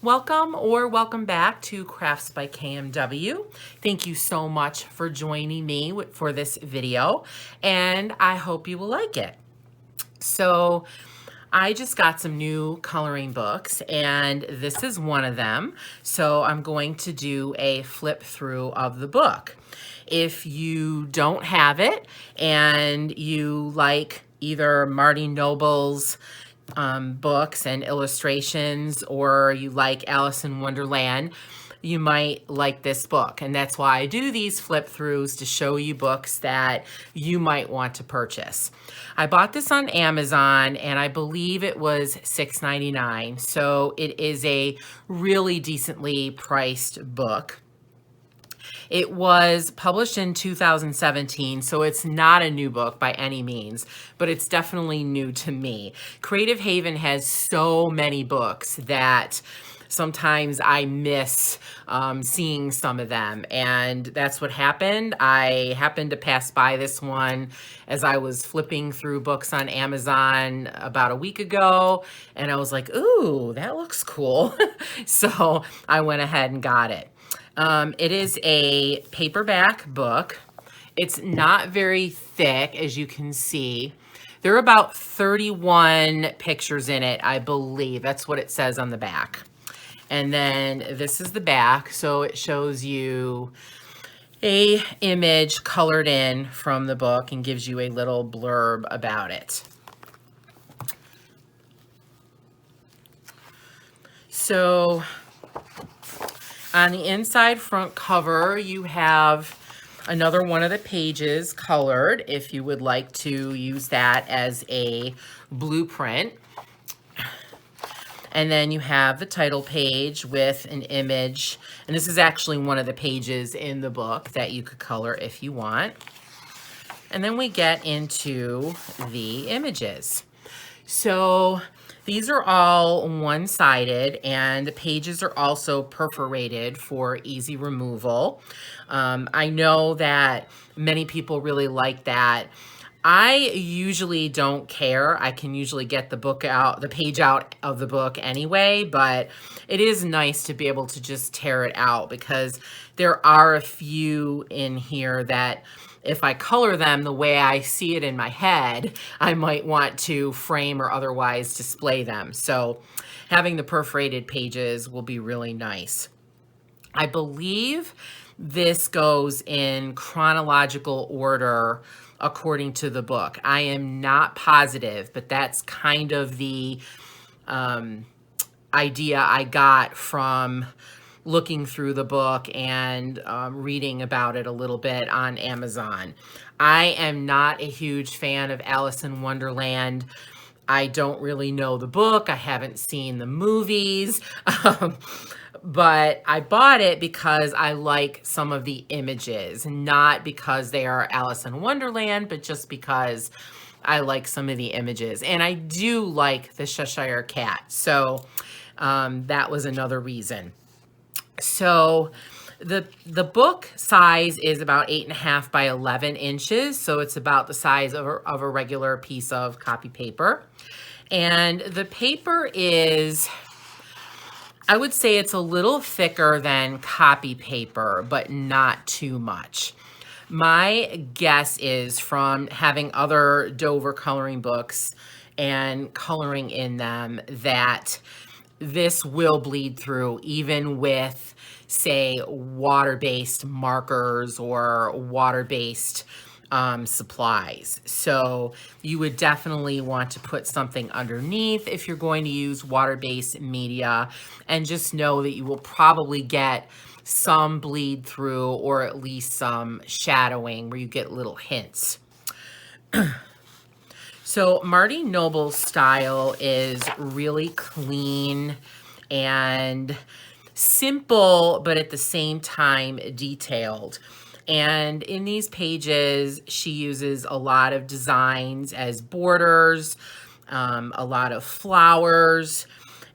Welcome or welcome back to Crafts by KMW. Thank you so much for joining me for this video, and I hope you will like it. So I just got some new coloring books, and this is one of them. So I'm going to do a flip through of the book. If you don't have it and you like either Marty Noble's books and illustrations, or you like Alice in Wonderland, you might like this book. And that's why I do these flip throughs, to show you books that you might want to purchase. I bought this on Amazon and I believe it was $6.99. So it is a really decently priced book. It was published in 2017, so it's not a new book by any means, but it's definitely new to me. Creative Haven has so many books that sometimes I miss seeing some of them, and that's what happened. I happened to pass by this one as I was flipping through books on Amazon about a week ago, and I was like, ooh, that looks cool. So I went ahead and got it. It is a paperback book. It's not very thick, as you can see. There are about 31 pictures in it, I believe. That's what it says on the back. And then this is the back, so it shows you a image colored in from the book and gives you a little blurb about it. So on the inside front cover, you have another one of the pages colored, if you would like to use that as a blueprint. And then you have the title page with an image. And this is actually one of the pages in the book that you could color if you want. And then we get into the images. So these are all one-sided, and the pages are also perforated for easy removal. I know that many people really like that. I usually don't care. I can usually get the page out of the book anyway, but it is nice to be able to just tear it out, because there are a few in here that if I color them the way I see it in my head, I might want to frame or otherwise display them. So having the perforated pages will be really nice. I believe this goes in chronological order according to the book. I am not positive, but that's kind of the idea I got from looking through the book and reading about it a little bit on Amazon. I am not a huge fan of Alice in Wonderland. I don't really know the book. I haven't seen the movies. But I bought it because I like some of the images, not because they are Alice in Wonderland, but just because I like some of the images. And I do like the Cheshire Cat. So that was another reason. So the book size is about 8.5 by 11 inches. So it's about the size of a regular piece of copy paper. And the paper is, I would say it's a little thicker than copy paper, but not too much. My guess is, from having other Dover coloring books and coloring in them, that this will bleed through even with, say, water-based markers or water-based supplies. So you would definitely want to put something underneath if you're going to use water-based media, and just know that you will probably get some bleed through, or at least some shadowing where you get little hints. So Marty Noble's style is really clean and simple, but at the same time detailed. And in these pages, she uses a lot of designs as borders, a lot of flowers,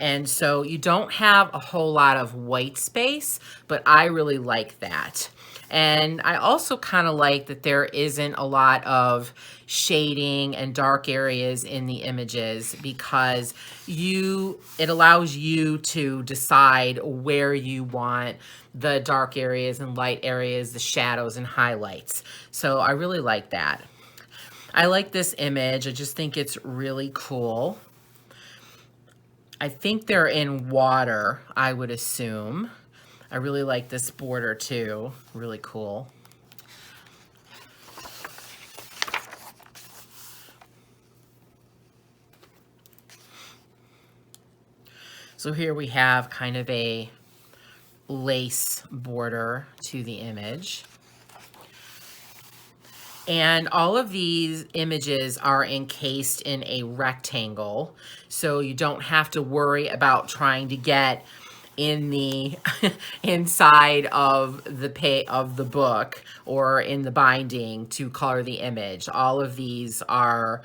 And so you don't have a whole lot of white space, but I really like that. And I also kind of like that there isn't a lot of shading and dark areas in the images, because it allows you to decide where you want the dark areas and light areas, the shadows and highlights. So I really like that. I like this image. I just think it's really cool. I think they're in water, I would assume. I really like this border too. Really cool. So here we have kind of a lace border to the image. And all of these images are encased in a rectangle, so you don't have to worry about trying to get in the inside of the book or in the binding to color the image. All of these are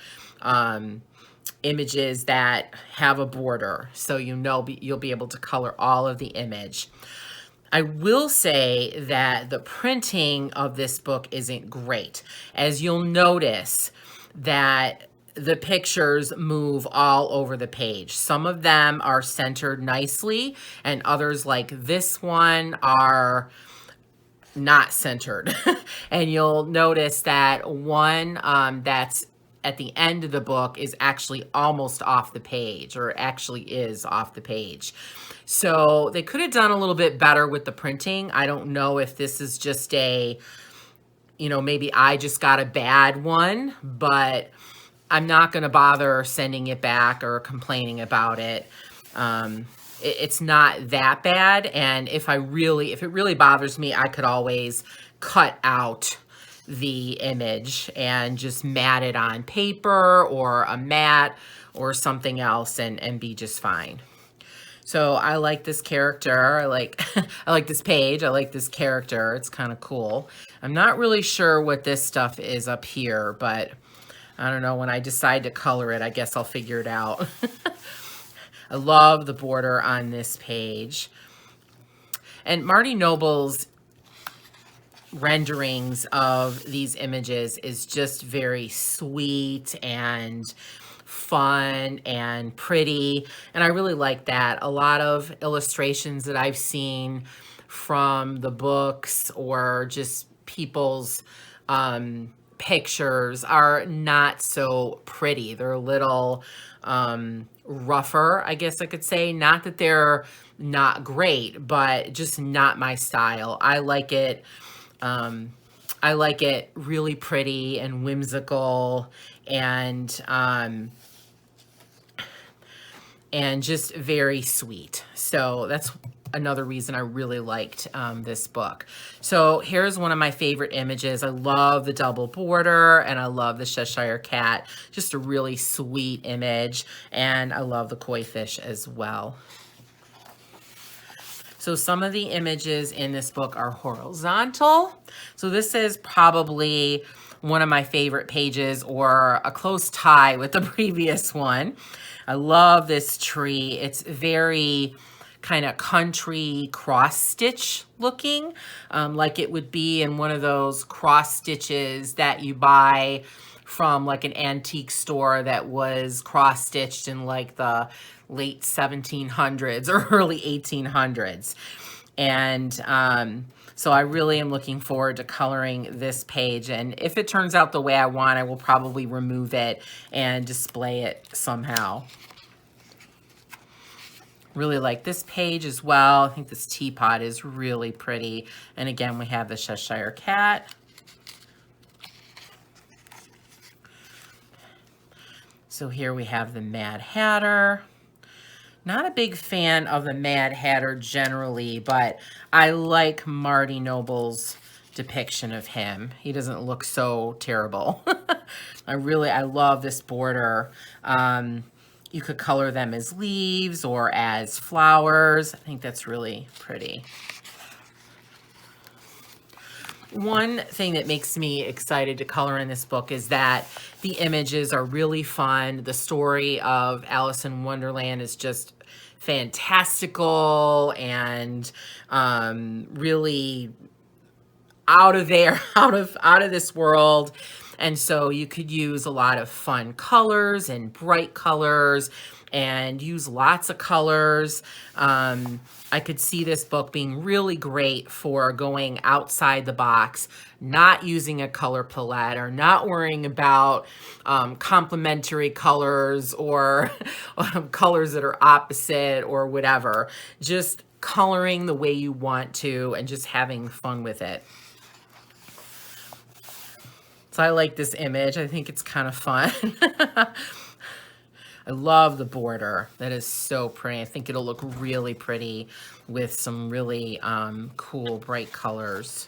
images that have a border, so you'll be able to color all of the image. I will say that the printing of this book isn't great, as you'll notice that the pictures move all over the page. Some of them are centered nicely, and others, like this one, are not centered. And you'll notice that one that's at the end of the book is actually almost off the page, or actually is off the page. So they could have done a little bit better with the printing. I don't know if this is just maybe I just got a bad one, but I'm not going to bother sending it back or complaining about it. It's not that bad. And if it really bothers me, I could always cut out the image and just mat it on paper or a mat or something else and be just fine. So I like this character. I like this page. I like this character. It's kind of cool. I'm not really sure what this stuff is up here, but I don't know. When I decide to color it, I guess I'll figure it out. I love the border on this page. And Marty Noble's renderings of these images is just very sweet and fun and pretty, and I really like that. A lot of illustrations that I've seen from the books or just people's pictures are not so pretty. They're a little rougher, I guess I could say. Not that they're not great, but just not my style. I like it really pretty and whimsical and just very sweet. So that's another reason I really liked this book. So here's one of my favorite images. I love the double border and I love the Cheshire Cat. Just a really sweet image. And I love the koi fish as well. So some of the images in this book are horizontal. So this is probably one of my favorite pages, or a close tie with the previous one. I love this tree. It's very kind of country cross stitch looking, like it would be in one of those cross stitches that you buy from like an antique store that was cross stitched in like the late 1700s or early 1800s. And so I really am looking forward to coloring this page. And if it turns out the way I want, I will probably remove it and display it somehow. Really like this page as well. I think this teapot is really pretty. And again, we have the Cheshire Cat. So here we have the Mad Hatter. Not a big fan of the Mad Hatter generally, but I like Marty Noble's depiction of him. He doesn't look so terrible. I love this border. You could color them as leaves or as flowers. I think that's really pretty. One thing that makes me excited to color in this book is that the images are really fun. The story of Alice in Wonderland is just fantastical and really out of there, out of this world. And so you could use a lot of fun colors and bright colors and use lots of colors. I could see this book being really great for going outside the box, not using a color palette or not worrying about complementary colors or colors that are opposite or whatever. Just coloring the way you want to and just having fun with it. So I like this image. I think it's kind of fun. I love the border. That is so pretty. I think it'll look really pretty with some really cool bright colors.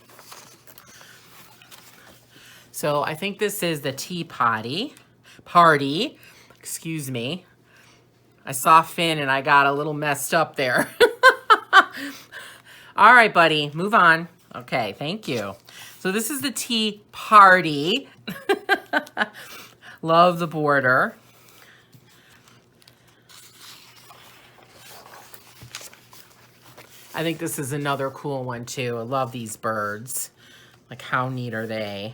So I think this is the tea party. Excuse me. I saw Finn and I got a little messed up there. All right, buddy, move on. Okay, thank you. So this is the tea party. Love the border. I think this is another cool one too. I love these birds. Like, how neat are they?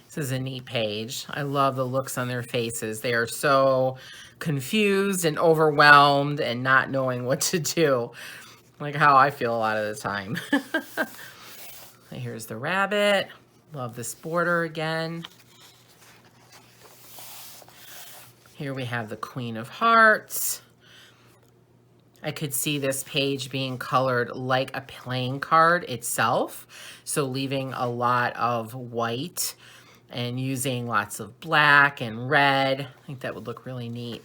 This is a neat page. I love the looks on their faces. They are so confused and overwhelmed and not knowing what to do. Like how I feel a lot of the time. Here's the rabbit. Love this border again. Here we have the Queen of Hearts. I could see this page being colored like a playing card itself. So leaving a lot of white and using lots of black and red. I think that would look really neat.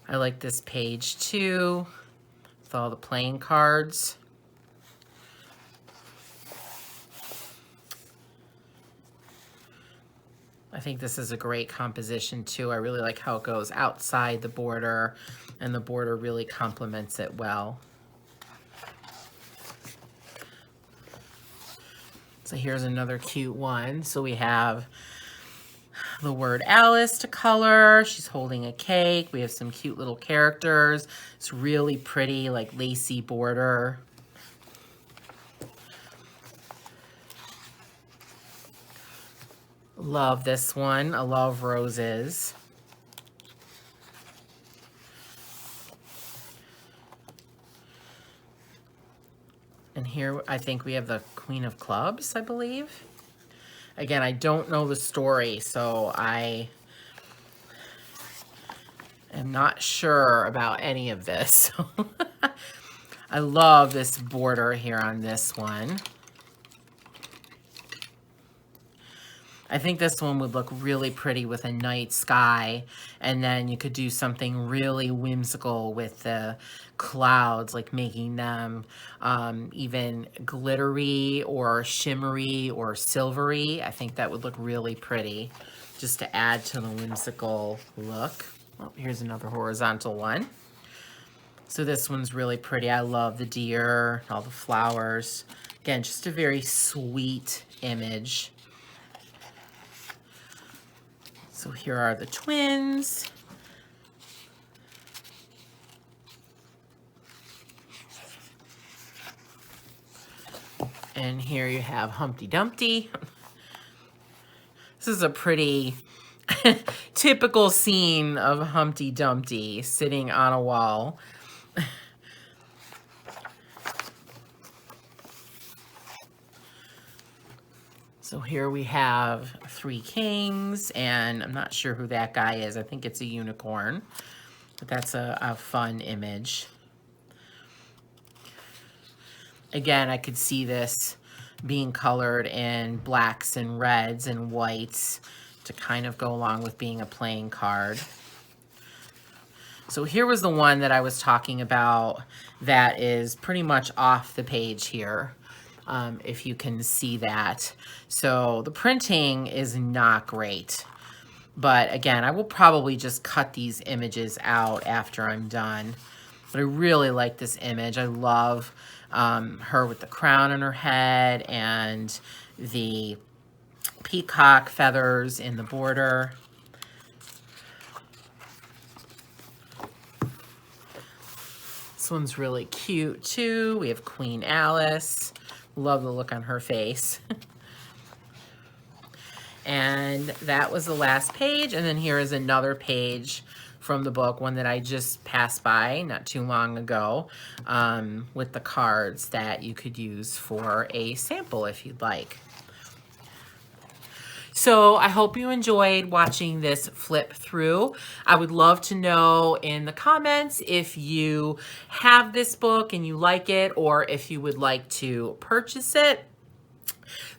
I like this page too, with all the playing cards. I think this is a great composition too. I really like how it goes outside the border, and the border really complements it well. So here's another cute one. So we have the word Alice to color. She's holding a cake. We have some cute little characters. It's really pretty, like lacy border. Love this one. I love roses. And here I think we have the Queen of Clubs, I believe. Again, I don't know the story, so I am not sure about any of this. I love this border here on this one. I think this one would look really pretty with a night sky, and then you could do something really whimsical with the clouds, like making them even glittery or shimmery or silvery. I think that would look really pretty just to add to the whimsical look. Oh, here's another horizontal one. So this one's really pretty. I love the deer, all the flowers. Again, just a very sweet image. So here are the twins. And here you have Humpty Dumpty. This is a pretty typical scene of Humpty Dumpty sitting on a wall. So here we have three kings, and I'm not sure who that guy is. I think it's a unicorn, but that's a fun image. Again, I could see this being colored in blacks and reds and whites to kind of go along with being a playing card. So here was the one that I was talking about that is pretty much off the page here. If you can see that. So the printing is not great. But again, I will probably just cut these images out after I'm done. But I really like this image. I love her with the crown on her head and the peacock feathers in the border. This one's really cute too. We have Queen Alice. Love the look on her face. And that was the last page. And then here is another page from the book, one that I just passed by not too long ago, with the cards that you could use for a sample if you'd like. So I hope you enjoyed watching this flip through. I would love to know in the comments if you have this book and you like it, or if you would like to purchase it.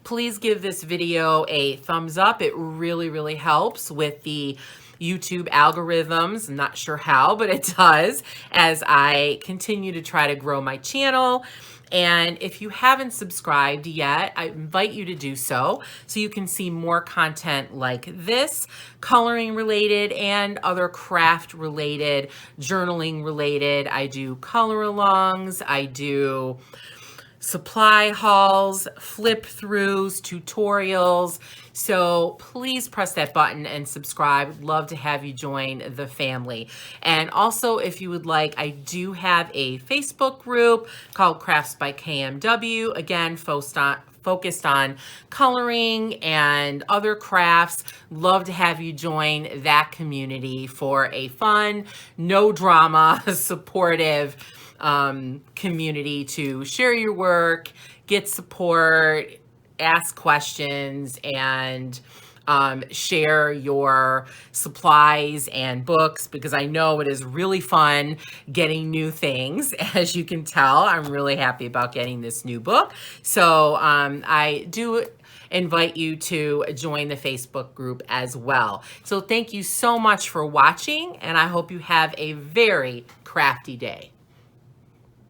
Please give this video a thumbs up. It really, really helps with the YouTube algorithms. I'm not sure how, but it does as I continue to try to grow my channel. And if you haven't subscribed yet, I invite you to do so you can see more content like this, coloring related and other craft related, journaling related. I do color alongs, I do supply hauls, flip throughs, tutorials. So please press that button and subscribe. Love to have you join the family. And also, if you would like, I do have a Facebook group called Crafts by KMW. Again, focused on coloring and other crafts. Love to have you join that community for a fun, no drama, supportive community to share your work, get support, ask questions, and share your supplies and books, because I know it is really fun getting new things. As you can tell, I'm really happy about getting this new book. So I do invite you to join the Facebook group as well. So thank you so much for watching, and I hope you have a very crafty day.